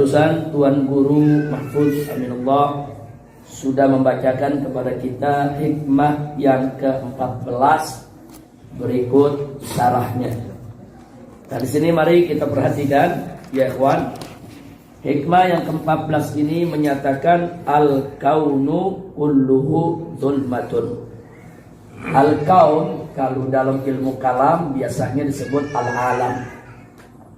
Barusan Tuan Guru Mahfuz Aminullah sudah membacakan kepada kita hikmah yang ke-14 berikut syarahnya. Nah, di sini mari kita perhatikan ya ikhwan. Hikmah yang ke-14 ini menyatakan al-kaunu kulluhu zulmatun. Al-kaun kalau dalam ilmu kalam biasanya disebut al-alam.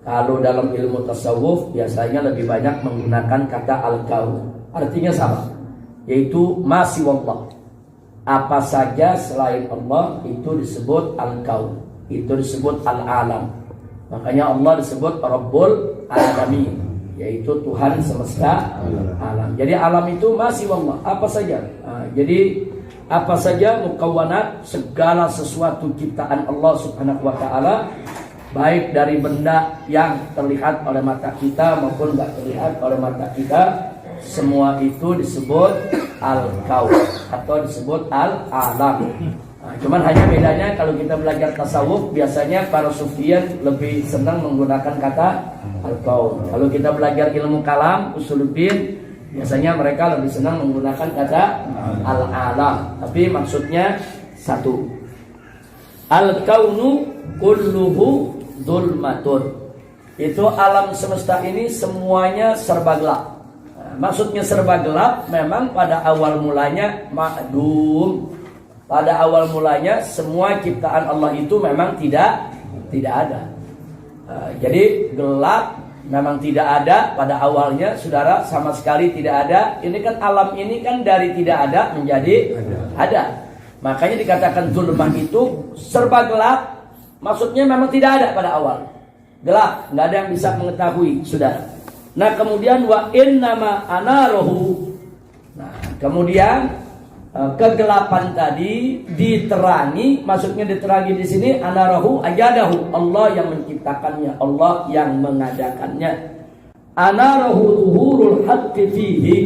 Kalau dalam ilmu tasawuf biasanya lebih banyak menggunakan kata al-kaun. Artinya sama, yaitu ma siwallah. Apa saja selain Allah itu disebut al-kaun, itu disebut al-alam. Makanya Allah disebut Rabbul Alamin, yaitu Tuhan semesta alam. Jadi alam itu ma siwallah, apa saja. Jadi apa saja mukawwanat, segala sesuatu ciptaan Allah Subhanahu wa taala, baik dari benda yang terlihat oleh mata kita maupun tidak terlihat oleh mata kita, semua itu disebut al-kaun atau disebut al-alam. Cuman hanya bedanya kalau kita belajar tasawuf biasanya para sufiyan lebih senang menggunakan kata al-kaun. Kalau kita belajar ilmu kalam usuluddin biasanya mereka lebih senang menggunakan kata al-alam. Tapi maksudnya satu. Al-kaunu kulluhu zulmatun. Itu alam semesta ini semuanya serba gelap. Maksudnya serba gelap memang pada awal mulanya ma'dum. Pada awal mulanya semua ciptaan Allah itu memang tidak ada. Jadi gelap memang tidak ada pada awalnya, saudara, sama sekali tidak ada. Ini kan alam ini kan dari tidak ada menjadi ada. Makanya dikatakan zulmah itu serba gelap. Maksudnya memang tidak ada pada awal. Gelap, nggak ada yang bisa mengetahui, saudara. Nah, kemudian wa innama anarohu. Nah, kemudian kegelapan tadi diterangi, maksudnya diterangi di sini anarohu ajadahu, Allah yang menciptakannya, Allah yang mengadakannya. Anarohu zuhurul haqqi fihi.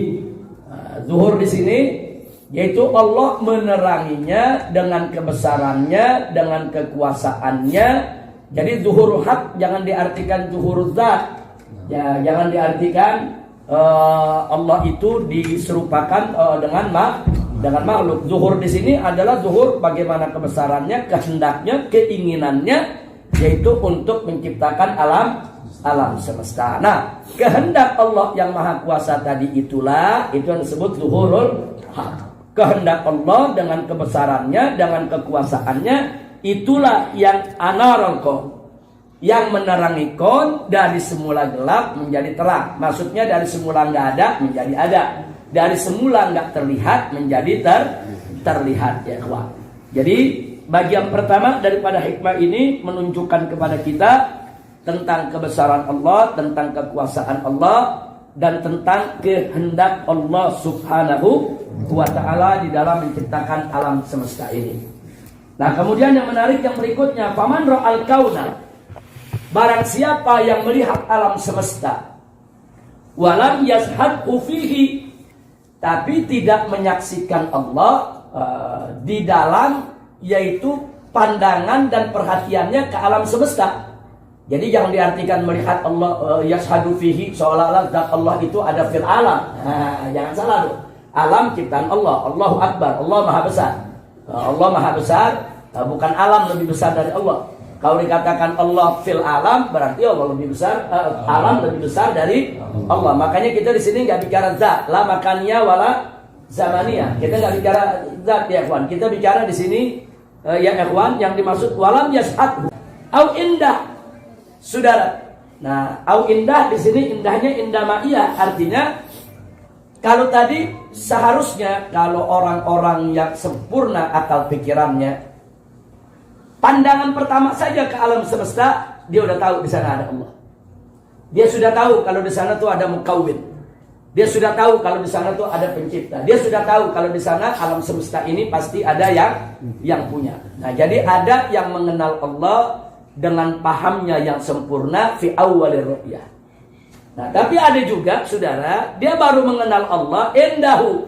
Zuhur di sini yaitu Allah meneranginya dengan kebesarannya, dengan kekuasaannya. Jadi zuhurul haq jangan diartikan zuhurul zat. Ya, jangan diartikan Allah itu diserupakan dengan makhluk. Zuhur di sini adalah zuhur bagaimana kebesarannya, kehendaknya, keinginannya, yaitu untuk menciptakan alam semesta. Nah, kehendak Allah yang maha kuasa tadi itulah itu yang disebut zuhurul haq. Kehendak Allah dengan kebesarannya, dengan kekuasaannya, itulah yang anaralkon, yang menerangi kon dari semula gelap menjadi terang. Maksudnya dari semula nggak ada menjadi ada, dari semula nggak terlihat menjadi terlihat ya kawan. Jadi bagian pertama daripada hikmah ini menunjukkan kepada kita tentang kebesaran Allah, tentang kekuasaan Allah, dan tentang kehendak Allah Subhanahu wa ta'ala di dalam menciptakan alam semesta ini. Nah, kemudian yang menarik yang berikutnya, faman ra'al kauna, barang siapa yang melihat alam semesta, walam yashhadhu fihi, tapi tidak menyaksikan Allah di dalam, yaitu pandangan dan perhatiannya ke alam semesta. Jadi jangan diartikan melihat Allah yashhadu fihi seolah-olah zat Allah itu ada fil alam. Jangan salah tuh. Alam ciptaan Allah, Allahu Akbar, Allah Maha Besar. Allah Maha Besar, bukan alam lebih besar dari Allah. Kalau dikatakan Allah fil alam, berarti Allah lebih besar, alam lebih besar dari Allah. Makanya kita di sini nggak bicara zat, la makaniyah wala zamaniyah. Kita nggak bicara zat ya ikhwan. Kita bicara di sini ya ikhwan yang dimaksud walam yashhad au indah. Saudara, nah au indah di sini indahnya indah ma'iyah, artinya kalau tadi seharusnya kalau orang-orang yang sempurna akal pikirannya, pandangan pertama saja ke alam semesta dia udah tahu di sana ada Allah. Dia sudah tahu kalau di sana tuh ada mukawwin. Dia sudah tahu kalau di sana tuh ada pencipta. Dia sudah tahu kalau di sana alam semesta ini pasti ada yang punya. Nah, jadi ada yang mengenal Allah dengan pahamnya yang sempurna fi awwalir ru'yah. Nah, tapi ada juga saudara, dia baru mengenal Allah indahu.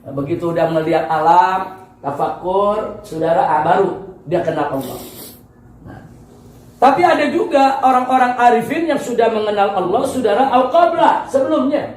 Nah, begitu udah melihat alam, tafakur, saudara, baru dia kenal Allah. Nah, Tapi ada juga orang-orang arifin yang sudah mengenal Allah, saudara, al-qabla, sebelumnya.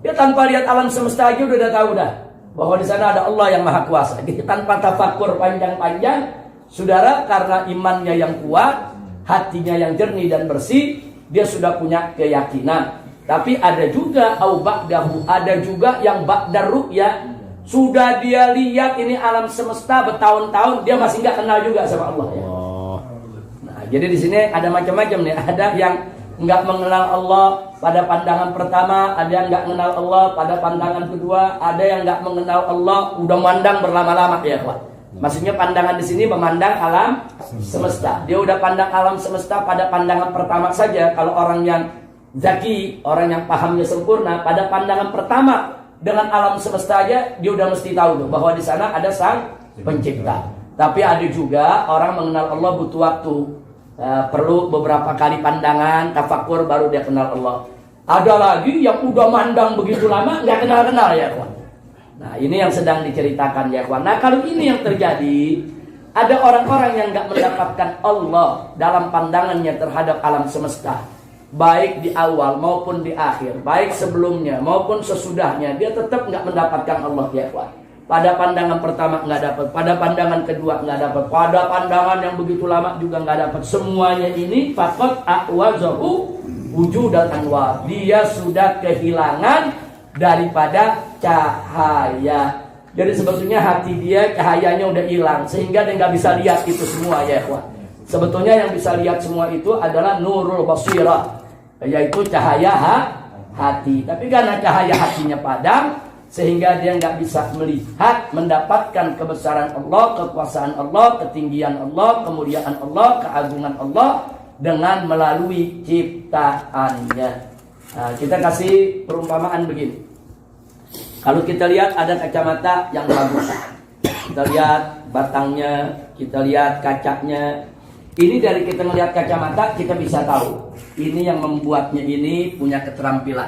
Dia tanpa lihat alam semesta aja udah tahu dah bahwa di sana ada Allah yang maha kuasa. Jadi tanpa tafakur panjang-panjang, saudara, karena imannya yang kuat, hatinya yang jernih dan bersih, dia sudah punya keyakinan. Tapi ada juga au ba'dahu, ada juga yang ba'dar ru'ya. Sudah dia lihat ini alam semesta bertahun-tahun, dia masih nggak kenal juga sama Allah ya. Nah, jadi di sini ada macam-macam nih. Ada yang nggak mengenal Allah pada pandangan pertama, ada yang nggak mengenal Allah pada pandangan kedua, ada yang nggak mengenal Allah udah mandang berlama-lama ya, Pak. Maksudnya pandangan di sini memandang alam semesta. Dia udah pandang alam semesta pada pandangan pertama saja. Kalau orang yang zaki, orang yang pahamnya sempurna, pada pandangan pertama dengan alam semesta aja dia udah mesti tahu tuh bahwa di sana ada sang pencipta. Tapi ada juga orang mengenal Allah butuh waktu, perlu beberapa kali pandangan, tafakur baru dia kenal Allah. Ada lagi yang udah mandang begitu lama nggak kenal-kenal ya kawan. Nah ini yang sedang diceritakan ya kawan. Nah kalau ini yang terjadi, ada orang-orang yang nggak mendapatkan Allah dalam pandangannya terhadap alam semesta, baik di awal maupun di akhir, baik sebelumnya maupun sesudahnya, dia tetap nggak mendapatkan Allah ya kawan. Pada pandangan pertama nggak dapat, pada pandangan kedua nggak dapat, pada pandangan yang begitu lama juga nggak dapat. Semuanya ini faqad a'wazahu wujudal anwar. Dia sudah kehilangan daripada cahaya. Jadi sebetulnya hati dia cahayanya udah hilang sehingga dia nggak bisa lihat itu semua ya kawan. Sebetulnya yang bisa lihat semua itu adalah nurul basirah, yaitu cahaya hati. Tapi karena cahaya hatinya padam, sehingga dia nggak bisa melihat, mendapatkan kebesaran Allah, kekuasaan Allah, ketinggian Allah, kemuliaan Allah, keagungan Allah dengan melalui ciptaannya. Nah, kita kasih perumpamaan begini. Kalau kita lihat ada kacamata yang bagus, kita lihat batangnya, kita lihat kacanya. Ini dari kita melihat kacamata kita bisa tahu ini yang membuatnya ini punya keterampilan.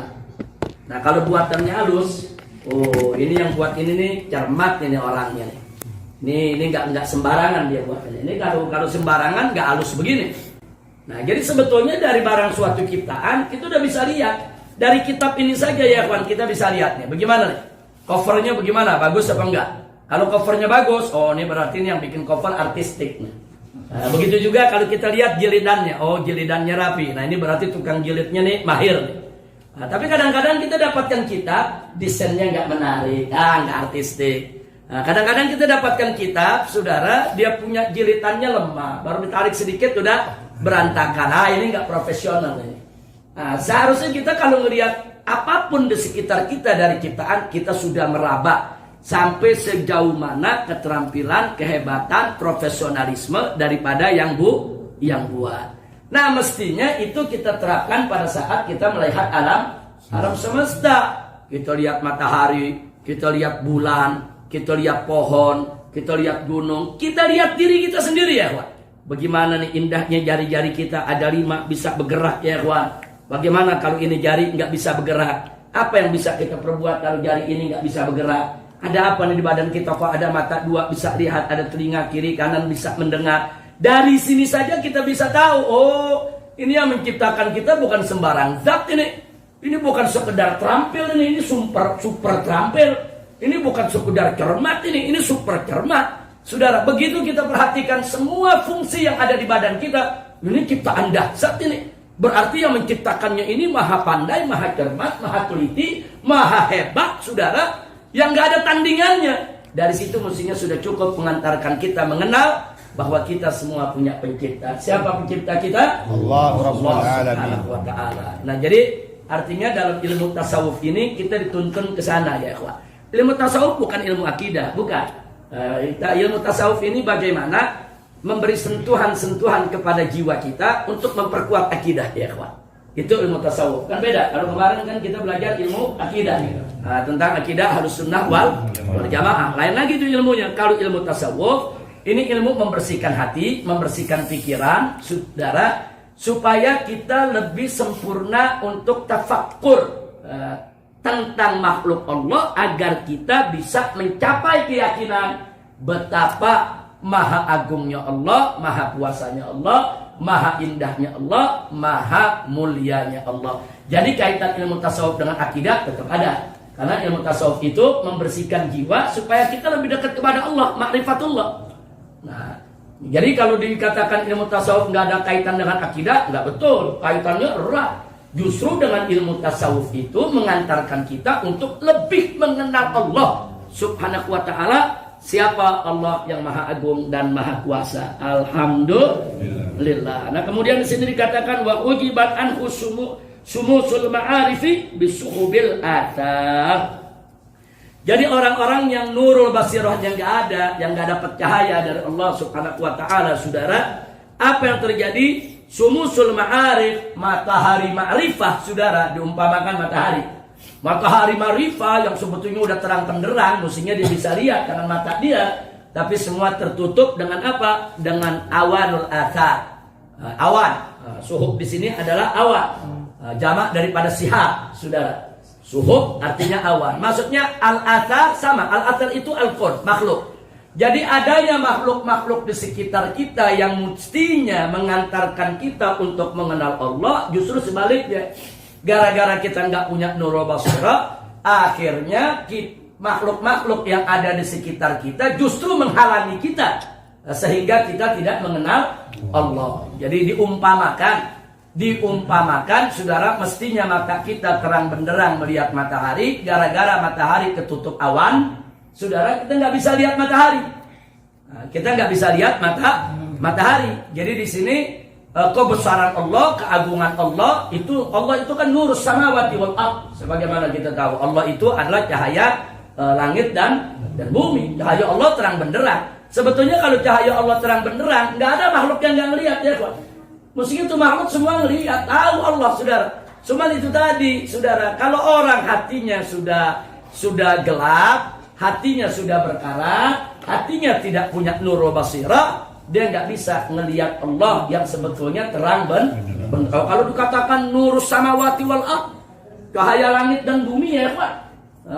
Nah kalau buatannya halus, oh ini yang buat ini nih cermat ini orangnya nih. Ini nggak sembarangan dia buatnya. Ini kalau sembarangan nggak halus begini. Nah jadi sebetulnya dari barang suatu ciptaan itu udah bisa lihat. Dari kitab ini saja ya kawan kita bisa lihat nih. Bagaimana nih? Covernya bagaimana? Bagus apa enggak? Kalau covernya bagus, oh ini berarti ini yang bikin cover artistik nih. Nah, begitu juga kalau kita lihat jilidannya, oh jilidannya rapi. Nah ini berarti tukang jilidnya nih mahir nih. Nah, tapi kadang-kadang kita dapatkan kitab desainnya nggak menarik, nggak artistik. Nah, kadang-kadang kita dapatkan kitab, saudara, dia punya jilidannya lemah, baru ditarik sedikit udah berantakan. Ah ini nggak profesional ini. Nah, seharusnya kita kalau melihat apapun di sekitar kita dari ciptaan, kita sudah meraba sampai sejauh mana keterampilan, kehebatan, profesionalisme daripada yang buat. Nah mestinya itu kita terapkan pada saat kita melihat alam semesta. Kita lihat matahari, kita lihat bulan, kita lihat pohon, kita lihat gunung, kita lihat diri kita sendiri ya kawan. Bagaimana nih indahnya jari-jari kita, ada 5 bisa bergerak ya kawan. Bagaimana kalau ini jari nggak bisa bergerak? Apa yang bisa kita perbuat kalau jari ini nggak bisa bergerak? Ada apa nih di badan kita kok ada mata 2 bisa lihat, ada telinga kiri kanan bisa mendengar. Dari sini saja kita bisa tahu, oh ini yang menciptakan kita bukan sembarang zat ini. Ini bukan sekedar terampil ini super terampil. Ini bukan sekedar cermat ini super cermat. Saudara, begitu kita perhatikan semua fungsi yang ada di badan kita, ini ciptaan dahsyat ini. Berarti yang menciptakannya ini maha pandai, maha cermat, maha teliti, maha hebat, saudara. Yang gak ada tandingannya. Dari situ mestinya sudah cukup mengantarkan kita mengenal bahwa kita semua punya pencipta. Siapa pencipta kita? Allah Subhanahu wa ta'ala. Nah jadi artinya dalam ilmu tasawuf ini kita dituntun ke sana ya ikhwan. Ilmu tasawuf bukan ilmu akidah, bukan. Ilmu tasawuf ini bagaimana memberi sentuhan-sentuhan kepada jiwa kita untuk memperkuat akidah ya ikhwan. Itu ilmu tasawuf. Kan beda. Kalau kemarin kan kita belajar ilmu akidah gitu. Nah, tentang akidah harus sunnah wal jamaah. Lain lagi itu ilmunya. Kalau ilmu tasawuf ini ilmu membersihkan hati, membersihkan pikiran, saudara, supaya kita lebih sempurna untuk tafakkur tentang makhluk Allah agar kita bisa mencapai keyakinan betapa maha agungnya Allah, maha kuasanya Allah, maha indahnya Allah, maha mulianya Allah. Jadi kaitan ilmu tasawuf dengan akidah tetap ada. Karena ilmu tasawuf itu membersihkan jiwa supaya kita lebih dekat kepada Allah, ma'rifatullah. Nah, jadi kalau dikatakan ilmu tasawuf nggak ada kaitan dengan akidah, nggak betul. Kaitannya erat. Justru dengan ilmu tasawuf itu mengantarkan kita untuk lebih mengenal Allah Subhanahu wa ta'ala. Siapa Allah yang maha agung dan maha kuasa. Alhamdulillah. Nah, kemudian di sini dikatakan wa ujibat anhu sumusul ma'arifi bisuhubil athar. Jadi orang-orang yang nurul basirah yang nggak dapat cahaya dari Allah Subhanahu wa ta'ala, saudara, apa yang terjadi? Sumusul ma'arif, matahari ma'rifah, saudara, diumpamakan matahari. Matahari ma'rifah yang sebetulnya udah terang benderang, mestinya dia bisa lihat dengan mata dia, tapi semua tertutup dengan apa? Dengan awanul athar. Awan. Suhub di sini adalah awan. Jamak daripada sihab, saudara. Suhub artinya awan. Maksudnya al-athar sama. Al-athar itu al-qurb, makhluk. Jadi adanya makhluk-makhluk di sekitar kita yang mestinya mengantarkan kita untuk mengenal Allah, justru sebaliknya. Gara-gara kita nggak punya nurul basirah, akhirnya makhluk-makhluk yang ada di sekitar kita justru menghalangi kita, sehingga kita tidak mengenal Allah. Jadi diumpamakan, saudara, mestinya mata kita terang benderang melihat matahari. Gara-gara matahari ketutup awan, saudara, kita nggak bisa lihat matahari. Kita nggak bisa lihat matahari. Jadi di sini kebesaran Allah, keagungan Allah itu kan nurus samawati wal ardh. Sebagaimana kita tahu, Allah itu adalah cahaya langit dan bumi. Cahaya Allah terang benderang. Sebetulnya kalau cahaya Allah terang benderang, nggak ada makhluk yang nggak ngelihat, ya kawan. Mesti itu makhluk semua ngelihat, tahu Allah, saudara. Cuma itu tadi, saudara, kalau orang hatinya sudah gelap, hatinya sudah berkarat, hatinya tidak punya nurul basirah, dia nggak bisa ngelihat Allah yang sebetulnya terang benderang. Kalau dikatakan nurus samawati wal ardh, cahaya langit dan bumi, ya Pak,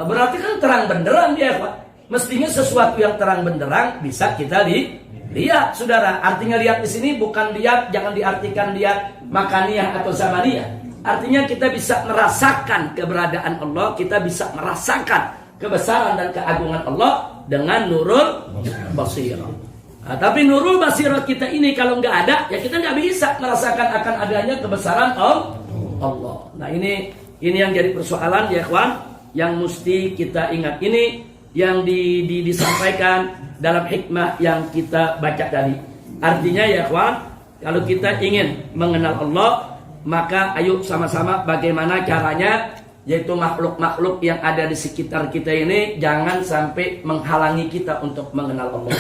berarti kan terang benderang, ya Pak. Mestinya sesuatu yang terang benderang bisa kita lihat, saudara. Artinya lihat di sini bukan lihat, jangan diartikan lihat makaniyah atau zamaniyah. Artinya kita bisa merasakan keberadaan Allah, kita bisa merasakan kebesaran dan keagungan Allah dengan nurul basirah. Nah, tapi nurul basirah kita ini kalau nggak ada, ya kita nggak bisa merasakan akan adanya kebesaran Allah. Nah, ini yang jadi persoalan, ya kawan, yang mesti kita ingat. Ini yang disampaikan dalam hikmah yang kita baca tadi. Artinya, ya kawan, kalau kita ingin mengenal Allah, maka ayo sama-sama bagaimana caranya, yaitu makhluk-makhluk yang ada di sekitar kita ini jangan sampai menghalangi kita untuk mengenal Allah.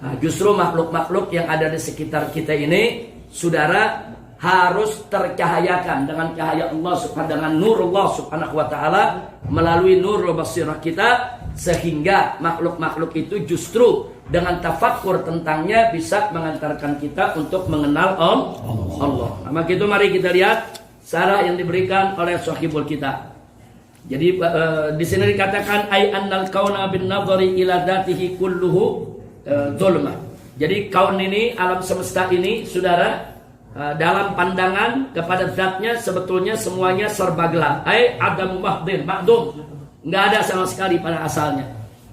Nah, justru makhluk-makhluk yang ada di sekitar kita ini, saudara, harus tercahayakan dengan cahaya Allah dengan nurullah subhanahu wa ta'ala melalui nurul basirah kita, sehingga makhluk-makhluk itu justru dengan tafakkur tentangnya bisa mengantarkan kita untuk mengenal Allah. Nah, maka itu mari kita lihat syarah yang diberikan oleh sahibul kita. Jadi di sini dikatakan ay annal kauna bin nadhari ila dzatihi kulluhu zulma. Jadi kaun ini, alam semesta ini, saudara, dalam pandangan kepada zatnya sebetulnya semuanya serba gelap. Ay adamu mahdin ma'dum. Enggak ada sama sekali pada asalnya.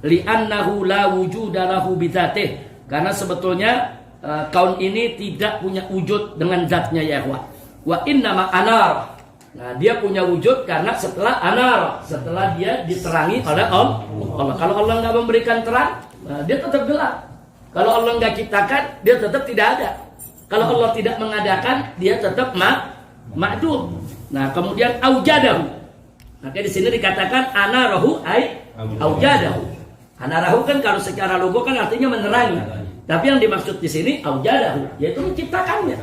Li'annahu la wujuda lahu bidzatih. Karena sebetulnya kaun ini tidak punya wujud dengan zatnya, ya ikhwan. Wa innama anar. Nah, dia punya wujud karena setelah anar, setelah dia diterangi oleh Allah. Kalau Allah nggak memberikan terang, dia tetap gelap. Kalau Allah nggak ciptakan, dia tetap tidak ada. Kalau Allah tidak mengadakan, dia tetap ma'dum. Nah, kemudian aujadahu. Maka di sini dikatakan anarahu ay aujadahu. Anarahu kan kalau secara logo kan artinya menerangi. Tapi yang dimaksud di sini aujadahu, yaitu menciptakannya.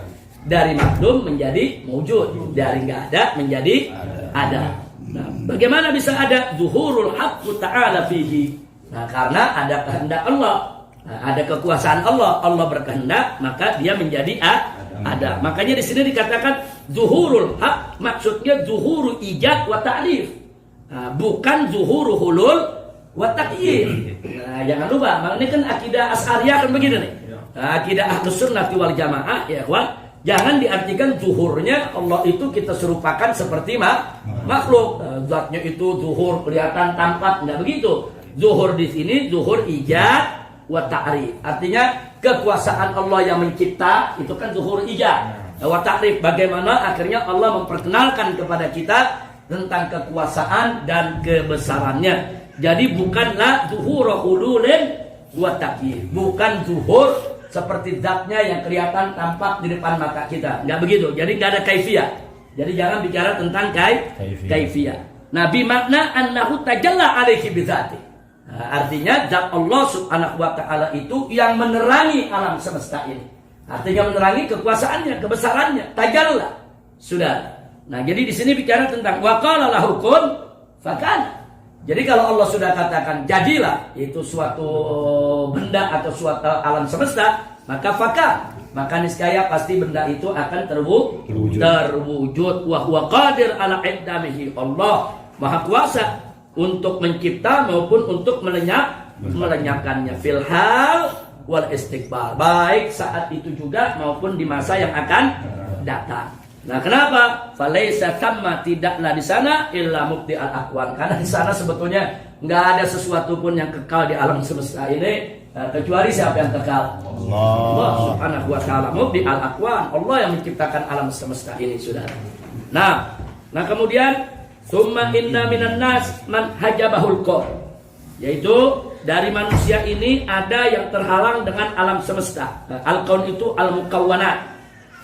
Dari makdum menjadi wujud, dari nggak ada menjadi ada. Nah, bagaimana bisa ada? Zuhurul haqqu ta'ala fihi. Nah, karena ada kehendak Allah, ada kekuasaan Allah. Allah berkehendak, maka dia menjadi ada. Makanya di sini dikatakan zuhurul haqq, maksudnya zuhuru ijad wa ta'rif. Nah, bukan zuhuru hulul wa taqyid. Nah, jangan lupa, makanya kan akidah Asy'ariyah kan begini nih. Nah, akidah Ahlus Sunnah wal Jamaah, ya kawan. Jangan diartikan zuhurnya Allah itu kita serupakan seperti makhluk. Zatnya itu zuhur kelihatan tampak, enggak begitu. Zuhur di sini zuhur ijad wa ta'rif. Artinya kekuasaan Allah yang mencipta itu kan zuhur ijad. Wa ta'rif, bagaimana akhirnya Allah memperkenalkan kepada kita tentang kekuasaan dan kebesarannya. Jadi bukanlah zuhur hululin wa ta'yid. Bukan zuhur seperti zatnya yang kelihatan tampak di depan mata kita. Enggak begitu. Jadi enggak ada kaifiyah. Jadi jangan bicara tentang kaifiyah. Nabi makna annahu tajalla alaihi bidzati. Artinya zat Allah Subhanahu wa taala itu yang menerangi alam semesta ini. Artinya menerangi kekuasaannya, kebesarannya, tajalla. Sudah. Nah, jadi di sini bicara tentang wa qala lahu kun fakana. Jadi kalau Allah sudah katakan jadilah itu suatu benda atau suatu alam semesta, maka maka niscaya pasti benda itu akan terwujud. Wa huwa qadir ala idamihi. Allah Maha Kuasa untuk mencipta maupun untuk melenyapkannya fil hal wal istiqbal, baik saat itu juga maupun di masa yang akan datang. Nah, kenapa? Falaisa tamma, tidaklah di sana illa mubdi al-aqwan. Karena di sana sebetulnya nggak ada sesuatu pun yang kekal di alam semesta ini kecuali siapa yang kekal? Allah Subhanahu wa taala. Mubdi al-aqwan, Allah yang menciptakan alam semesta ini, Saudara. Nah kemudian summa inna minan nas man hajabahul qaun. Yaitu dari manusia ini ada yang terhalang dengan alam semesta. Al-qaun itu al-mukawwanat.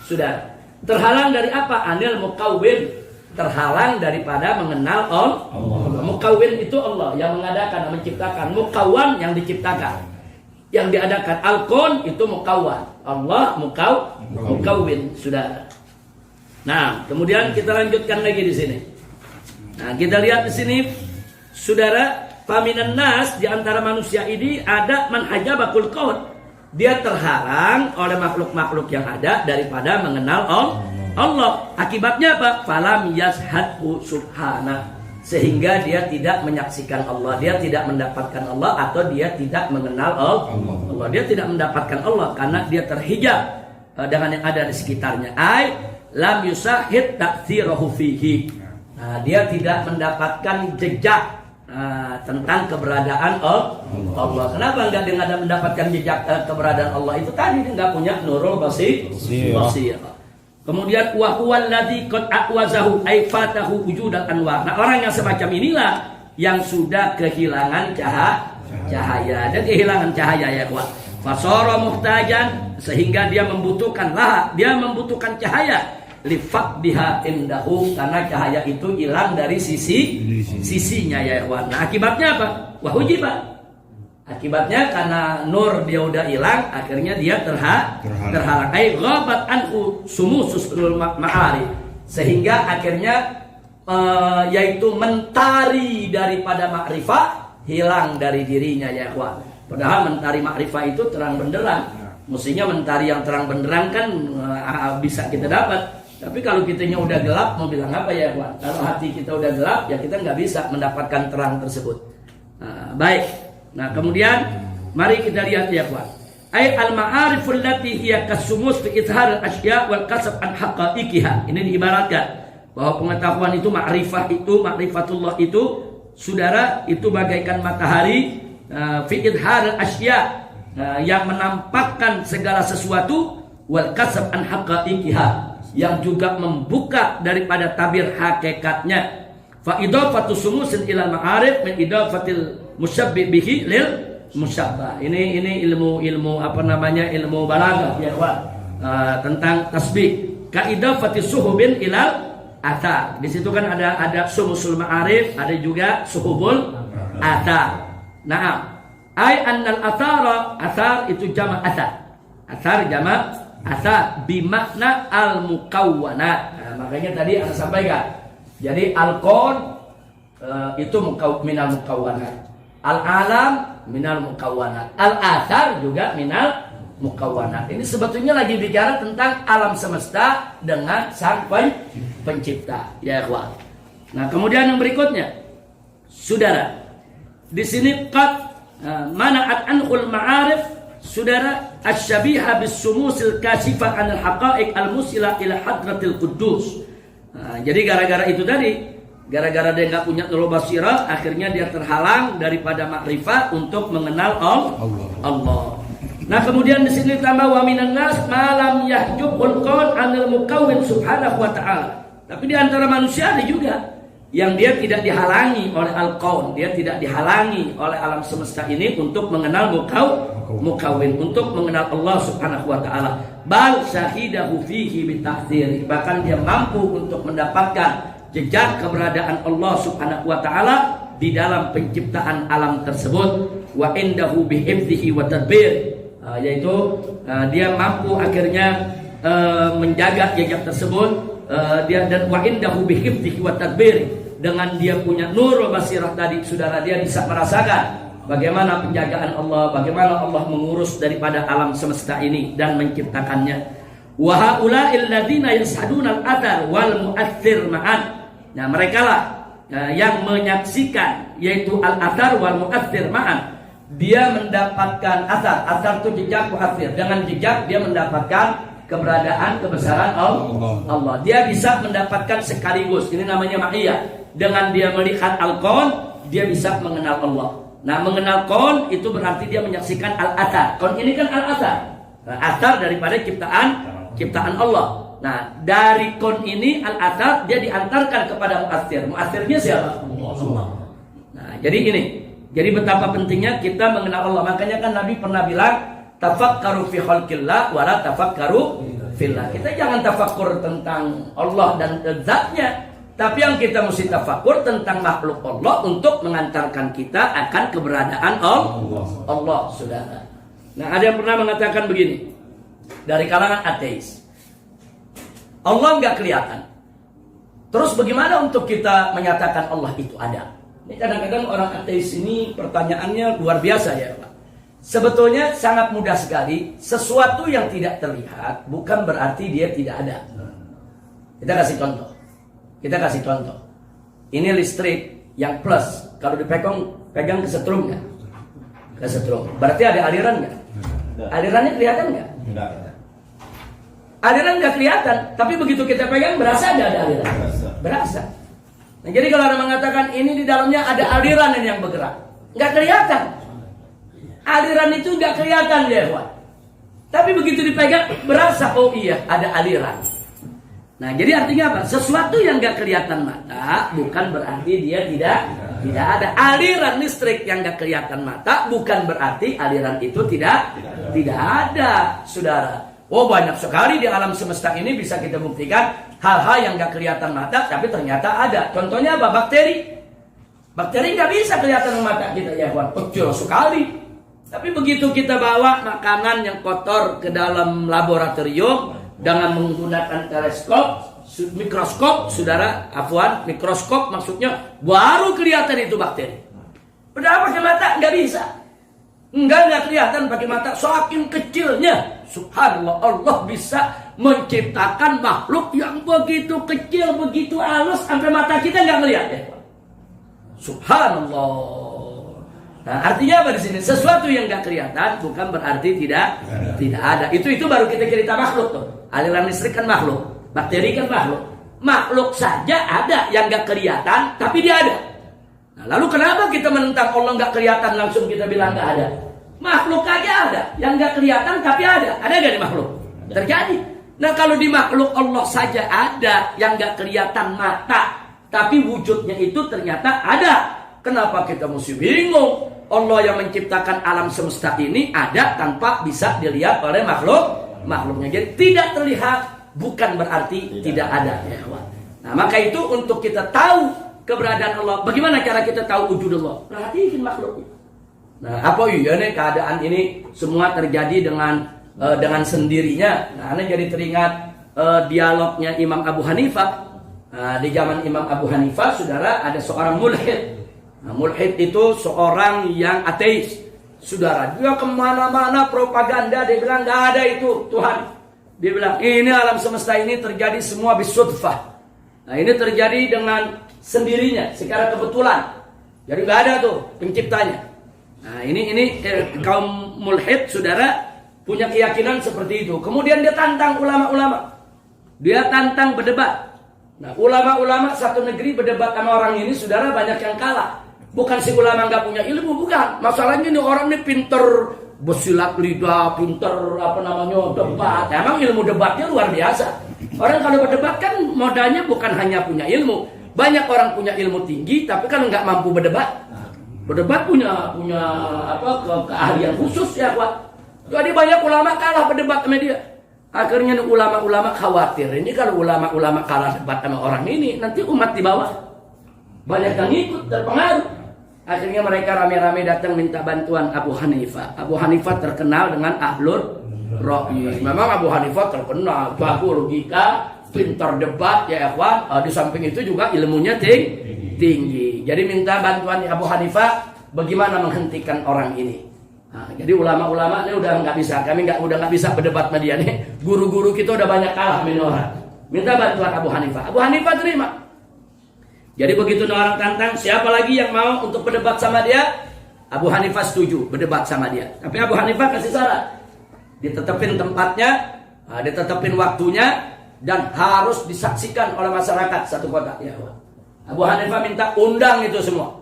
Saudara. Terhalang dari apa? Anil mukawwin, terhalang daripada mengenal Allah. Mukawwin itu Allah yang mengadakan, menciptakan. Mukawwan yang diciptakan, yang diadakan. Al-qaun itu mukawwan, Allah mukawwin. Sudah. Nah, kemudian kita lanjutkan lagi di sini. Nah, kita lihat di sini, Saudara, faminan nas, di antara manusia ini ada man hajabakul qaun. Dia terhalang oleh makhluk-makhluk yang ada daripada mengenal Allah. Akibatnya apa? Falam yashhadhu subhana. Sehingga dia tidak menyaksikan Allah, dia tidak mendapatkan Allah, atau dia tidak mengenal Allah. Dia tidak mendapatkan Allah karena dia terhijab dengan yang ada di sekitarnya. Ai lam yusahid ta'thirahu fihi. Nah, dia tidak mendapatkan jejak tentang keberadaan Allah. Kenapa enggak dia mendapatkan jejak keberadaan Allah? Itu tadi dia enggak punya nurul basir. Kemudian wa huwal ladzi qad a'wazahu ay fatahu wujudal anwar. Nah, orang yang semacam inilah yang sudah kehilangan cahaya dan kehilangan cahaya, ya kawan. Fasara muhtajan, sehingga dia membutuhkan membutuhkan cahaya lifat biha indahu, karena cahaya itu hilang dari sisinya, ya kawan. Nah, akibatnya apa? Wahujiba. Akibatnya karena nur dia udah hilang, akhirnya dia terhalang. Ai ghabat anhu sumusul ma'arif, sehingga akhirnya yaitu mentari daripada makrifah hilang dari dirinya, ya kawan. Padahal mentari makrifah itu terang benderang. Mestinya mentari yang terang benderang kan bisa kita dapat. Tapi kalau kitanya udah gelap, mau bilang apa, ya kawan? Kalau hati kita udah gelap, ya kita nggak bisa mendapatkan terang tersebut. Baik. Nah, kemudian mari kita lihat, ya kawan. Ai al-ma'ariful lati hiya kasumus fi izhar al-asya' wal kasab an haqa'iqiha. Ini diibaratkan bahwa pengetahuan itu, ma'rifatullah itu, Saudara, itu bagaikan matahari fi izhar al-asya', yang menampakkan segala sesuatu, wal kasab an haqa'iqiha, yang juga membuka daripada tabir hakikatnya. Fa idafatu sumusin ilal ma'arif min idafatil musyabbih bihi lil musyabbah. Ini ilmu apa namanya, ilmu balaghah, ya kawan. Tentang tasbih. Ka idafati suhubin ilal athar. Di situ kan ada sumusul ma'arif, ada juga suhubul athar. Naam. Ai annal athar itu jama' athar. Athar jama' athar bimakna al-mukawwanat. Nah, makanya tadi saya sampaikan. Jadi al-qaun itu minal mukawwanat. Al-alam minal mukawwanat. Al-athar juga minal mukawwanat. Ini sebetulnya lagi bicara tentang alam semesta dengan sang pencipta, ya ikhwan. Nah, kemudian yang berikutnya, Saudara, di sini qad mana'at anhul ma'arif saudara, asy-syabiha bis-sumusil kasifah 'anil haqa'iq al-musila ila hadratil quddus. Nah, jadi gara-gara itu tadi, gara-gara dia nggak punya nurul basirah, akhirnya dia terhalang daripada makrifat untuk mengenal Allah. Nah, kemudian di sini tambah wa minan nas ma lam yahjubul qaul 'anil mukawwin subhanahu wa ta'ala. Tapi di antara manusia ada juga yang dia tidak dihalangi oleh al-qaun, dia tidak dihalangi oleh alam semesta ini untuk mengenal mukawwin, untuk mengenal Allah Subhanahu wa taala. Bal syahidahu fihi bita'thir, bahkan dia mampu untuk mendapatkan jejak keberadaan Allah Subhanahu wa taala di dalam penciptaan alam tersebut, wa indahu bihifdhihi wa tadbir, yaitu dia mampu akhirnya menjaga jejak tersebut, dia dan wa indahu bihifdhihi wa tadbir. Dengan dia punya nur basirah tadi, saudara, dia bisa merasakan bagaimana penjagaan Allah, bagaimana Allah mengurus daripada alam semesta ini dan menciptakannya. Wa haula'il ladzina yashhaduna al-athar wal mu'aththir ma'an. Nah, mereka lah yang menyaksikan, yaitu al-athar wal mu'aththir ma'an. Dia mendapatkan athar itu jejak, mu'aththir. Dengan jejak dia mendapatkan keberadaan, kebesaran Allah. Dia bisa mendapatkan sekaligus. Ini namanya ma'iyah. Dengan dia melihat al-qaun, dia bisa mengenal Allah. Nah, mengenal qaun itu berarti dia menyaksikan al-athar. Qaun ini kan al-athar. Nah, athar daripada ciptaan Allah. Nah, dari qaun ini al-athar dia diantarkan kepada mu'aththir. Mu'aththirnya siapa? Allah. Nah, jadi ini. Jadi betapa pentingnya kita mengenal Allah. Makanya kan Nabi pernah bilang, tafakkaru fi khalqillah wa la tafakkaru fillah. Kita jangan tafakkur tentang Allah dan zatnya, tapi yang kita mesti tafakkur tentang makhluk Allah untuk mengantarkan kita akan keberadaan Allah, saudara. Nah, ada yang pernah mengatakan begini dari kalangan ateis, Allah nggak kelihatan. Terus bagaimana untuk kita menyatakan Allah itu ada? Ini kadang-kadang orang ateis ini pertanyaannya luar biasa ya, Pak. Sebetulnya sangat mudah sekali. Sesuatu yang tidak terlihat bukan berarti dia tidak ada. Kita kasih contoh. Ini listrik yang plus, kalau pegang kesetrum nggak? Kesetrum. Berarti ada aliran nggak? Alirannya kelihatan nggak? Aliran nggak kelihatan, tapi begitu kita pegang berasa ada aliran. Berasa. Nah, jadi kalau orang mengatakan ini di dalamnya ada aliran yang bergerak, nggak kelihatan. Aliran itu nggak kelihatan ya, Pak. Tapi begitu dipegang berasa, oh iya ada aliran. Nah, jadi artinya apa? Sesuatu yang nggak kelihatan mata bukan berarti dia tidak ada. Aliran listrik yang nggak kelihatan mata bukan berarti aliran itu tidak ada, saudara. Oh, banyak sekali di alam semesta ini bisa kita buktikan hal-hal yang nggak kelihatan mata tapi ternyata ada. Contohnya apa? Bakteri nggak bisa kelihatan mata kita ya, Pak. Kecil sekali. Tapi begitu kita bawa makanan yang kotor ke dalam laboratorium dengan menggunakan mikroskop, saudara, mikroskop maksudnya, baru kelihatan itu bakteri. Udah pakai mata nggak bisa, nggak kelihatan pakai mata, saking kecilnya. Subhanallah, Allah bisa menciptakan makhluk yang begitu kecil, begitu halus sampai mata kita nggak melihat ya. Subhanallah. Nah, artinya apa di sini? Sesuatu yang nggak kelihatan bukan berarti tidak ada. Itu baru kita cerita makhluk tuh. Aliran listrik kan makhluk, bakteri kan makhluk. Makhluk saja ada yang nggak kelihatan, tapi dia ada. Nah, lalu kenapa kita menentang Allah nggak kelihatan langsung kita bilang nggak ada? Makhluk aja ada, yang nggak kelihatan tapi ada. Ada nggak di makhluk? Terjadi. Nah, kalau di makhluk Allah saja ada yang nggak kelihatan mata, tapi wujudnya itu ternyata ada. Kenapa kita mesti bingung? Allah yang menciptakan alam semesta ini ada tanpa bisa dilihat oleh makhluknya. Jadi tidak terlihat bukan berarti tidak ada. Nah, maka itu untuk kita tahu keberadaan Allah. Bagaimana cara kita tahu wujud Allah? Perhatikan makhluknya. Nah, apa iya nih keadaan ini semua terjadi dengan sendirinya. Nah, Anda jadi teringat dialognya Imam Abu Hanifah. Nah, di zaman Imam Abu Hanifah, saudara, ada seorang mulhid. Nah, mulhid itu seorang yang ateis, saudara. Dia kemana-mana propaganda, dia bilang nggak ada itu Tuhan. Dia bilang ini alam semesta ini terjadi semua bisudfah. Nah, ini terjadi dengan sendirinya, secara kebetulan. Jadi nggak ada tuh penciptanya. Nah, ini kaum mulhid, saudara, punya keyakinan seperti itu. Kemudian dia tantang ulama-ulama. Dia tantang berdebat. Nah, ulama-ulama satu negeri berdebat sama orang ini, saudara, banyak yang kalah. Bukan si ulama nggak punya ilmu, bukan. Masalahnya ini orang ini pinter bersilat lidah, pinter debat. Emang ilmu debatnya luar biasa. Orang kalau berdebat kan modalnya bukan hanya punya ilmu. Banyak orang punya ilmu tinggi, tapi kan nggak mampu berdebat. Berdebat punya keahlian khusus ya, Pak. Jadi banyak ulama kalah berdebat sama dia. Akhirnya ulama-ulama khawatir. Ini kalau ulama-ulama kalah debat sama orang ini, nanti umat di bawah banyak yang ikut, terpengaruh. Akhirnya mereka rame-rame datang minta bantuan Abu Hanifah. Abu Hanifah terkenal dengan ahlur ra'yi. Memang Abu Hanifah terkenal jago logika, pintar debat ya ikhwan. Di samping itu juga ilmunya tinggi. Jadi minta bantuan Abu Hanifah bagaimana menghentikan orang ini. Nah, jadi ulama-ulama ini udah nggak bisa, udah nggak bisa berdebat sama dia nih. Guru-guru kita udah banyak kalah sama orang. Minta bantuan Abu Hanifah. Abu Hanifah terima. Jadi begitu orang tantang, siapa lagi yang mau untuk berdebat sama dia? Abu Hanifah setuju berdebat sama dia. Tapi Abu Hanifah kasih syarat, ditetepin tempatnya, ditetepin waktunya, dan harus disaksikan oleh masyarakat satu kota. Ya, Abu Hanifah minta undang itu semua.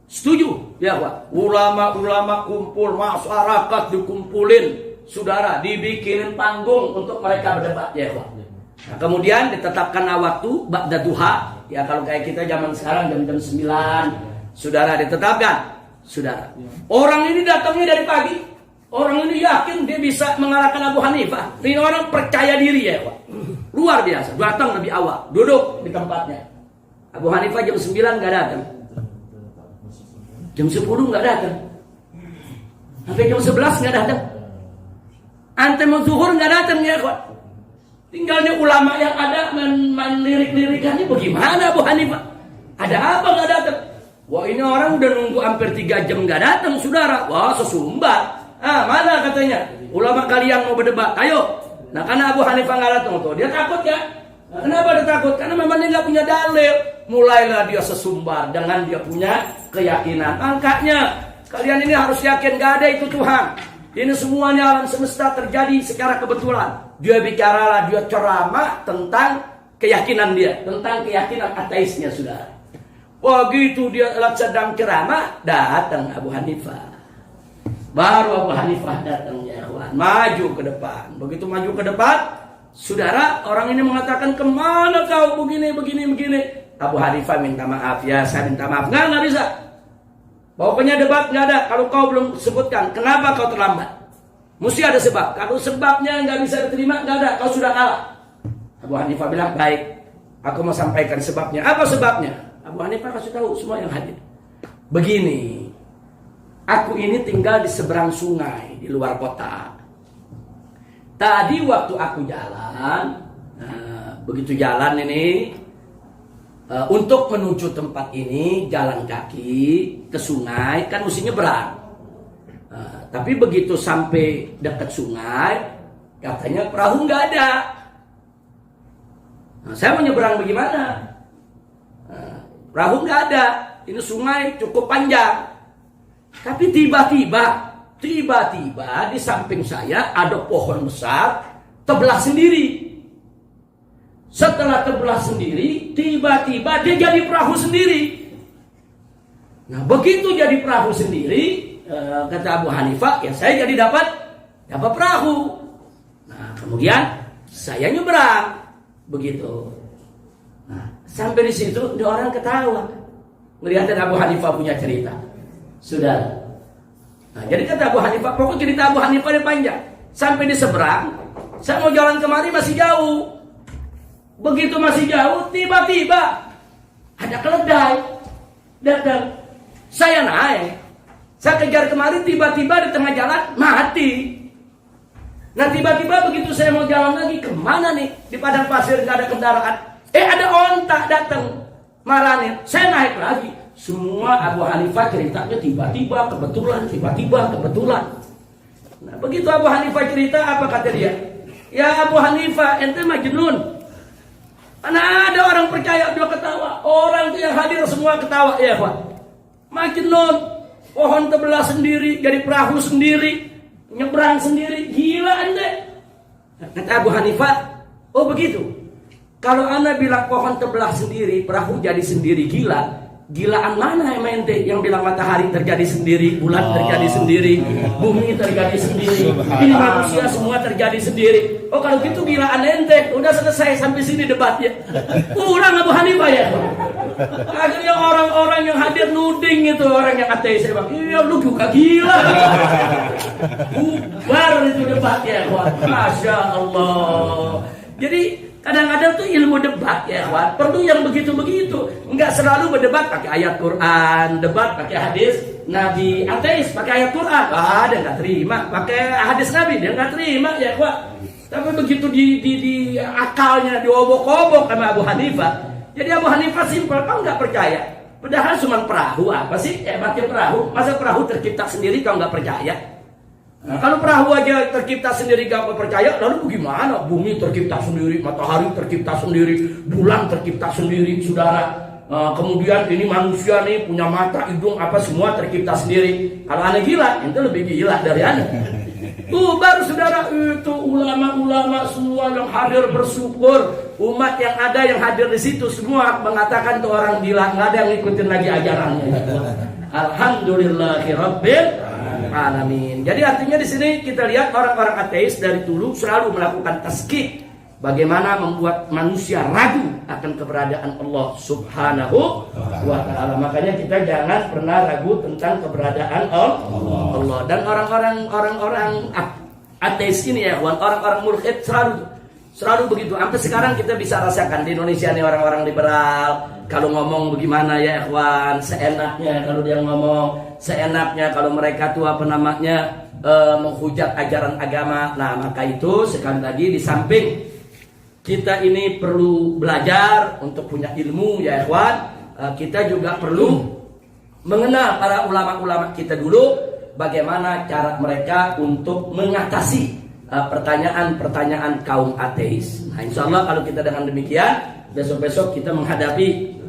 Setuju, ya Pak. Ulama-ulama kumpul, masyarakat dikumpulin, saudara, dibikinin panggung untuk mereka berdebat, ya Pak. Nah, kemudian ditetapkan waktu ba'da duha, ya kalau kayak kita zaman sekarang jam 9, saudara, ditetapkan, saudara. Orang ini datangnya dari pagi, orang ini yakin dia bisa mengalahkan Abu Hanifah. Ini orang percaya diri ya Pak. Luar biasa, datang lebih awal, duduk di tempatnya. Abu Hanifah jam 9 nggak datang. Jam 10 nggak datang. Sampai jam 11 nggak datang. Antem zuhur nggak datang ya kok. Tinggalnya ulama yang ada main lirik-lirikannya bagaimana Abu Hanifah? Ada apa nggak datang? Wah ini orang udah nunggu hampir 3 jam nggak datang saudara. Wah sesumbar. Mana katanya? Ulama kalian mau berdebat. Ayo. Nah karena Abu Hanifah nggak datang tuh dia takut ya. Nah, kenapa dia takut? Karena memang dia nggak punya dalil. Mulailah dia sesumbar dengan dia punya keyakinan. Angkanya kalian ini harus yakin gak ada itu Tuhan. Ini semuanya alam semesta terjadi secara kebetulan. Dia bicaralah, dia ceramah tentang keyakinan dia, tentang keyakinan ateisnya saudara. Begitu dia sedang ceramah, datang Abu Hanifah. Baru Abu Hanifah datang ya kawan, maju ke depan. Begitu maju ke depan, saudara, orang ini mengatakan kemana kau begini. Abu Hanifah minta maaf ya, saya minta maaf. Nggak bisa. Pokoknya debat nggak ada. Kalau kau belum sebutkan, kenapa kau terlambat? Mesti ada sebab. Kalau sebabnya nggak bisa diterima, nggak ada. Kau sudah kalah. Abu Hanifah bilang, baik. Aku mau sampaikan sebabnya. Apa sebabnya? Abu Hanifah kasih tahu semua yang hadir. Begini. Aku ini tinggal di seberang sungai, di luar kota. Tadi waktu aku jalan, begitu jalan ini, untuk menuju tempat ini jalan kaki ke sungai kan mesti nyebrang. Tapi begitu sampai dekat sungai katanya perahu nggak ada. Saya mau nyebrang bagaimana? Perahu nggak ada. Ini sungai cukup panjang. Tapi tiba-tiba di samping saya ada pohon besar terbelah sendiri. Setelah terbelah sendiri, tiba-tiba dia jadi perahu sendiri. Nah, begitu jadi perahu sendiri, kata Abu Hanifah, ya saya jadi dapat perahu. Nah, kemudian saya nyebrang, begitu. Nah, sampai di situ, dia orang ketawa. Melihat Abu Hanifah punya cerita. Sudah. Nah, jadi kata Abu Hanifah, pokok cerita Abu Hanifah ini panjang. Sampai di seberang, saya mau jalan kemari masih jauh. Begitu masih jauh, tiba-tiba ada keledai datang. Saya naik, saya kejar kemari, tiba-tiba di tengah jalan mati. Nah tiba-tiba begitu saya mau jalan lagi, kemana nih? Di padang pasir nggak ada kendaraan. Ada onta datang, maranin. Saya naik lagi. Semua Abu Hanifah ceritanya tiba-tiba kebetulan. Nah begitu Abu Hanifah cerita, apa kata dia? Ya Abu Hanifah, ente majnun. Mana ada orang percaya dia ketawa. Orang yang hadir semua ketawa ya Pak. Majnun. Pohon terbelah sendiri, jadi perahu sendiri. nyebrang sendiri, gila anda. Kata Abu Hanifah, oh begitu. Kalau anda bilang pohon terbelah sendiri, perahu jadi sendiri, gila. Gilaan mana yang ente yang bilang matahari terjadi sendiri, bulan terjadi sendiri, bumi terjadi sendiri, ini manusia semua terjadi sendiri. Oh kalau gitu gilaan ente. Udah selesai sampai sini debatnya. Kurang Abu Hanifah ya. Akhirnya orang-orang yang hadir nuding itu orang yang ateis, saya bilang, iya lu juga gila. Bubar itu debatnya, Masya Allah. Jadi kadang-kadang tuh ilmu debat ya kawan, perlu yang begitu-begitu. Enggak selalu berdebat pakai ayat Quran, debat pakai hadis Nabi. Ateis pakai ayat Quran, dia nggak terima. Pakai hadis Nabi, dia nggak terima ya kawan. Tapi begitu di akalnya diobok-obok sama Abu Hanifah. Jadi Abu Hanifah simpel, kau nggak percaya. Padahal cuma perahu, apa sih hebatnya perahu? Masa perahu tercipta sendiri kau nggak percaya? Nah, kalau perahu aja tercipta sendiri gak percaya, lalu bagaimana? Bumi tercipta sendiri, matahari tercipta sendiri, bulan tercipta sendiri, saudara. Kemudian ini manusia nih punya mata, hidung, apa semua tercipta sendiri. Kalau aneh gila, itu lebih gila dari aneh. Tuh baru saudara itu ulama-ulama semua yang hadir bersyukur, umat yang ada yang hadir di situ semua mengatakan tuh orang gila, nggak ada yang ngikutin lagi ajarannya. Alhamdulillahirabbil alamin. Jadi artinya di sini kita lihat orang-orang ateis dari dulu selalu melakukan tazkiyah, bagaimana membuat manusia ragu akan keberadaan Allah Subhanahu wa taala. Makanya kita jangan pernah ragu tentang keberadaan Allah. Dan orang-orang ateis ini ya, orang-orang mulhid selalu begitu. Sampai sekarang kita bisa rasakan di Indonesia nih orang-orang liberal kalau ngomong bagaimana ya ikhwan, seenaknya kalau dia ngomong, seenaknya kalau mereka tuh apa namanya menghujat ajaran agama. Nah, maka itu sekali lagi di samping kita ini perlu belajar untuk punya ilmu ya ikhwan, kita juga perlu mengenal para ulama-ulama kita dulu, bagaimana cara mereka untuk mengatasi pertanyaan-pertanyaan kaum ateis. Nah, insya Allah kalau kita dengan demikian, besok-besok kita menghadapi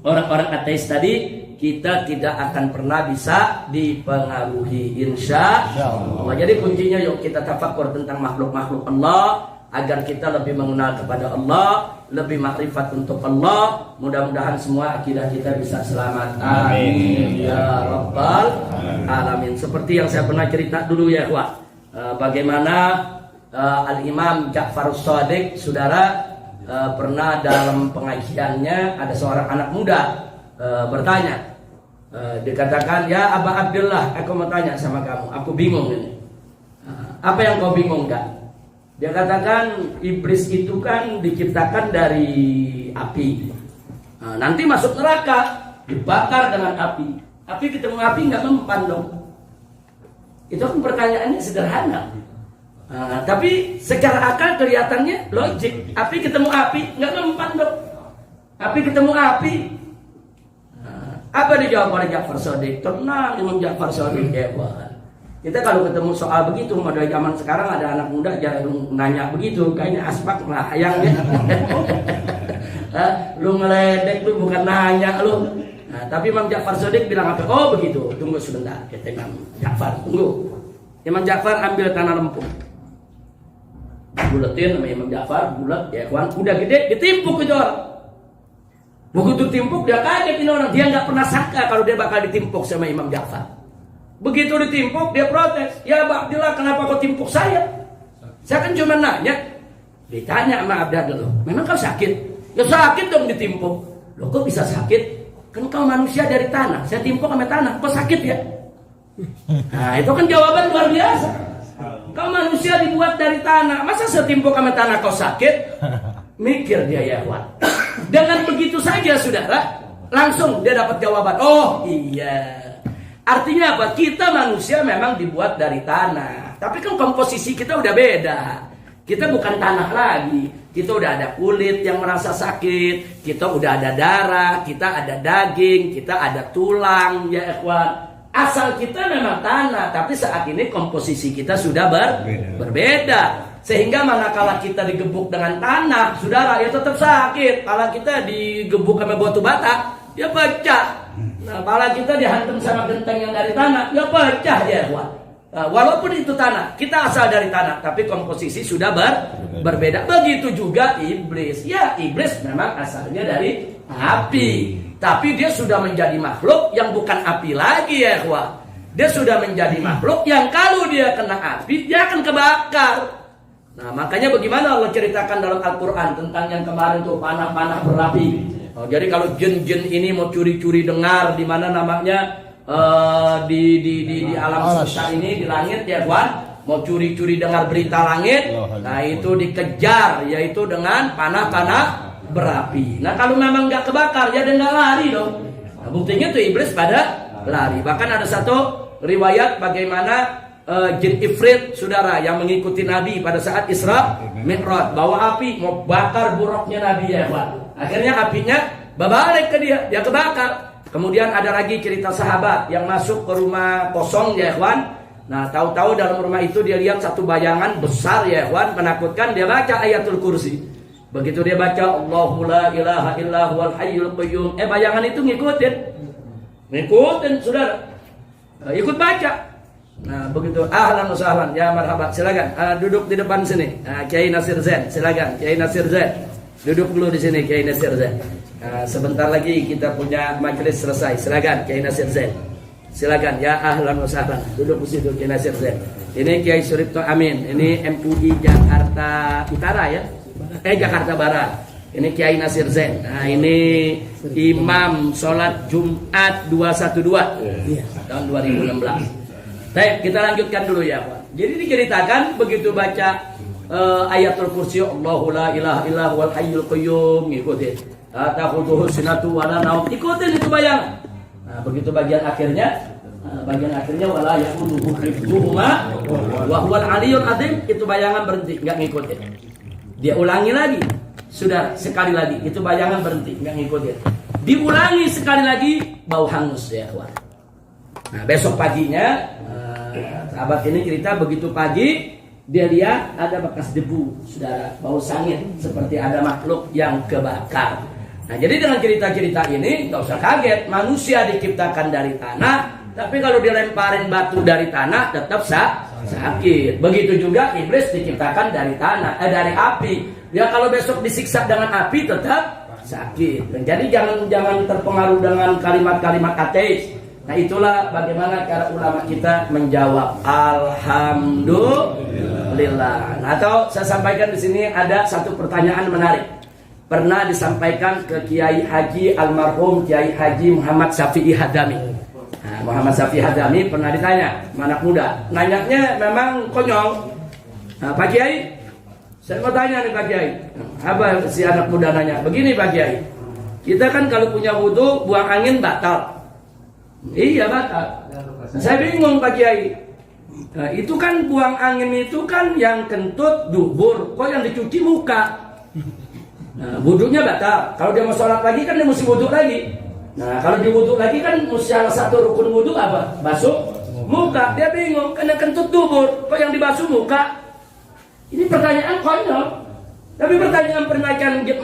orang-orang ateis tadi, kita tidak akan pernah bisa dipengaruhi insya Allah. Jadi kuncinya yuk kita tafakkur tentang makhluk-makhluk Allah, agar kita lebih mengenal kepada Allah, lebih makrifat untuk Allah. Mudah-mudahan semua akidah kita bisa selamat. Amin ya rabbal alamin. Seperti yang saya pernah cerita dulu ya Wak, bagaimana Al-Imam Ja'far Shadiq, saudara, pernah dalam pengajiannya ada seorang anak muda bertanya, dikatakan, ya Aba Abdullah, aku mau tanya sama kamu, aku bingung ini. Apa yang kau bingung Kak? Dia katakan, iblis itu kan diciptakan dari api. Nanti masuk neraka, dibakar dengan api. Api ketemu api nggak mempan dong. Itu kan pertanyaannya sederhana. Tapi secara akal kelihatannya logik. Api ketemu api nggak mempan dong. Api ketemu api. Apa dijawab oleh Ja'far Shadiq? Tenang, Imam Ja'far Shadiq hebat. Kita kalau ketemu soal begitu, pada zaman sekarang ada anak muda jangan nanya begitu, kayaknya aspak melayangnya. Lu ngeledek lu bukan nanya lu. Nah, tapi Imam Ja'far Shadiq bilang apa? Oh begitu, tunggu sebentar. Kata Imam Ja'far, tunggu. Imam Ja'far ambil tanah lempung, buletin sama Imam Ja'far, bulat ya kawan, udah gede, ditimpuk itu orang. Begitu timpuk dia kaget ini orang, dia nggak pernah sangka kalau dia bakal ditimpuk sama Imam Ja'far. Begitu ditimpuk dia protes, ya Abdullah kenapa kau timpuk saya? Saya kan cuma nanya. Ditanya sama Abdullah, memang kau sakit? Ya sakit dong ditimpuk. Loh kok bisa sakit? Kan kau manusia dari tanah, saya timpuk sama tanah, kok sakit ya? Nah itu kan jawaban luar biasa. Kau manusia dibuat dari tanah, masa saya timpuk sama tanah kau sakit? Mikir dia ya Wan. Dengan begitu saja saudara, langsung dia dapat jawaban. Oh iya. Artinya apa? Kita manusia memang dibuat dari tanah, tapi kan komposisi kita udah beda. Kita bukan tanah lagi. Kita udah ada kulit yang merasa sakit, kita udah ada darah, kita ada daging, kita ada tulang, ya ikhwan. Asal kita memang tanah, tapi saat ini komposisi kita sudah berbeda. Sehingga manakala kita digebuk dengan tanah, saudara, ya tetap sakit. Kalau kita digebuk sama batu bata, ya pecah. Nah, pala kita dihantam sama genteng yang dari tanah, ya pecah ya, Wak. Walaupun itu tanah, kita asal dari tanah, tapi komposisi sudah berbeda. Begitu juga iblis. Ya, iblis memang asalnya dari api, tapi dia sudah menjadi makhluk yang bukan api lagi ya, ikhwah. Dia sudah menjadi makhluk yang kalau dia kena api, dia akan kebakar. Nah, makanya bagaimana Allah ceritakan dalam Al-Quran tentang yang kemarin tuh panah-panah berapi. Jadi kalau jin-jin ini mau curi-curi dengar di mana namanya di alam semesta ini, di langit ya kawan, mau curi-curi dengar berita langit, nah itu dikejar yaitu dengan panah-panah berapi. Nah kalau memang nggak kebakar ya dia nggak lari dong. Nah, buktinya tuh iblis pada lari. Bahkan ada satu riwayat bagaimana jin ifrit saudara yang mengikuti Nabi pada saat Isra Mi'raj bawa api mau bakar buruknya Nabi ya kawan. Akhirnya apinya berbalik ke dia kebakar. Kemudian ada lagi cerita sahabat yang masuk ke rumah kosong ya ikhwan. Nah tahu-tahu dalam rumah itu dia lihat satu bayangan besar ya ikhwan, menakutkan. Dia baca ayatul kursi. Begitu dia baca Allahu la ilaha illa huwal hayyul qayyum, bayangan itu ngikutin saudara, ikut baca. Nah begitu ahlan wa sahlan ya marhaban, silakan duduk di depan sini. Kiai Nasir Zain, silakan Kiai Nasir Zain. Duduk dulu di sini Kiai Nasir Zain. Sebentar lagi kita punya majelis selesai. Silakan Kiai Nasir Zain. Silakan ya ahlan wa sahlan. Duduk di situ Kiai Nasir Zain. Ini Kiai Suripto Amin. Ini MUI Jakarta Utara ya. Jakarta Barat. Ini Kiai Nasir Zain. Nah, ini Imam Sholat Jumat 212 tahun 2016. Baik, kita lanjutkan dulu ya Pak. Jadi diceritakan begitu baca ayatul kursi Allahu la ilaha illa huwal hayyul qayyum, ngikutin. Ta'khudhuhu sinatu wa la naum, ikutin itu bayangan. Nah, begitu bagian akhirnya wala yaquduhu hifdhuhuma wa huwal aliyyul azim, itu bayangan berhenti, enggak ngikutin. Dia ulangi lagi. Sudah sekali lagi, itu bayangan berhenti, enggak ngikutin. Diulangi sekali lagi, bau hangus ya, kawan. Nah, besok paginya sahabat ini cerita begitu pagi dia lihat ada bekas debu, saudara, bau sangit seperti ada makhluk yang kebakar. Nah, jadi dengan cerita-cerita ini nggak usah kaget, manusia diciptakan dari tanah, tapi kalau dilemparin batu dari tanah tetap sakit. Begitu juga iblis diciptakan dari tanah, dari api. Ya kalau besok disiksa dengan api tetap sakit. Dan jadi jangan terpengaruh dengan kalimat-kalimat ateis. Nah itulah bagaimana cara ulama kita menjawab alhamdulillah. Nah, atau saya sampaikan di sini ada satu pertanyaan menarik. Pernah disampaikan ke Kiai Haji almarhum Kiai Haji Muhammad Syafi'i Hadami. Nah, Muhammad Syafi'i Hadami pernah ditanya, anak muda. Nanyanya memang konyol. Nah, Pak Kiai, saya mau tanya nih Pak Kiai. Apa si anak muda nanya? Begini Pak Kiai. Kita kan kalau punya wudu buang angin batal. Iya batal. Saya bingung Pak Kiai. Nah, itu kan buang angin itu kan yang kentut dubur, kok yang dicuci muka. Nah, wudunya batal. Kalau dia mau sholat lagi kan dia mesti wudhu lagi. Nah, kalau dia wudhu lagi kan salah satu rukun wudhu apa? Basuh muka. Dia bingung karena kentut dubur, kok yang dibasuh muka. Ini pertanyaan konyol. Tapi pertanyaan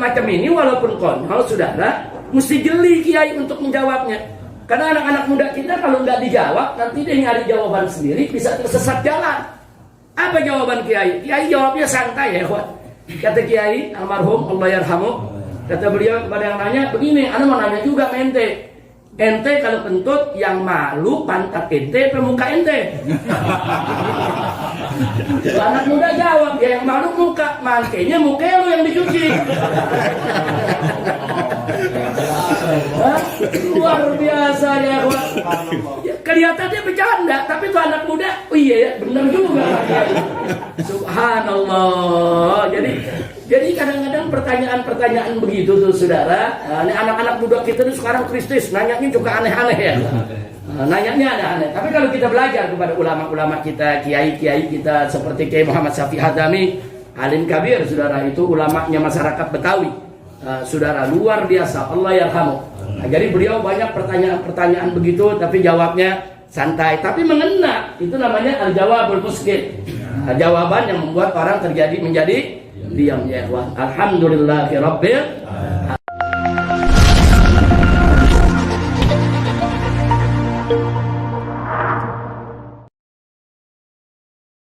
macam ini walaupun konyol, saudara, mesti jeli Kiai untuk menjawabnya. Karena anak-anak muda kita kalau nggak dijawab, nanti dia nyari jawaban sendiri, bisa tersesat jalan. Apa jawaban Kiai? Kiai jawabnya santai ya, Wak. Kata Kiai almarhum Allah yarhamu, kata beliau kepada yang nanya, begini, ana mau nanya juga ke ente. Ente kalau kentut yang malu pantat ente, pemuka ente. Anak muda jawab, ya yang malu muka, mangkenya muka lu yang dicuci. Luar biasa ya, kelihatannya bercanda, tapi tuh anak muda, oh iya ya, benar juga. Subhanallah. Jadi kadang-kadang pertanyaan-pertanyaan begitu tuh saudara. Ini anak-anak muda kita tuh sekarang Kristus, nanyanya juga aneh-aneh ya. Nanyanya aneh-aneh. Tapi kalau kita belajar kepada ulama-ulama kita, kiai-kiai kita seperti Kiai Muhammad Syafi'i Hadami, alim kabir, saudara, itu ulamanya masyarakat Betawi. Saudara luar biasa, Allah yarhamu. Nah, jadi beliau banyak pertanyaan-pertanyaan begitu, tapi jawabnya santai, tapi mengena. Itu namanya al-jawabul muskil. Jawaban yang membuat orang menjadi diam ya, Alhamdulillahirabbil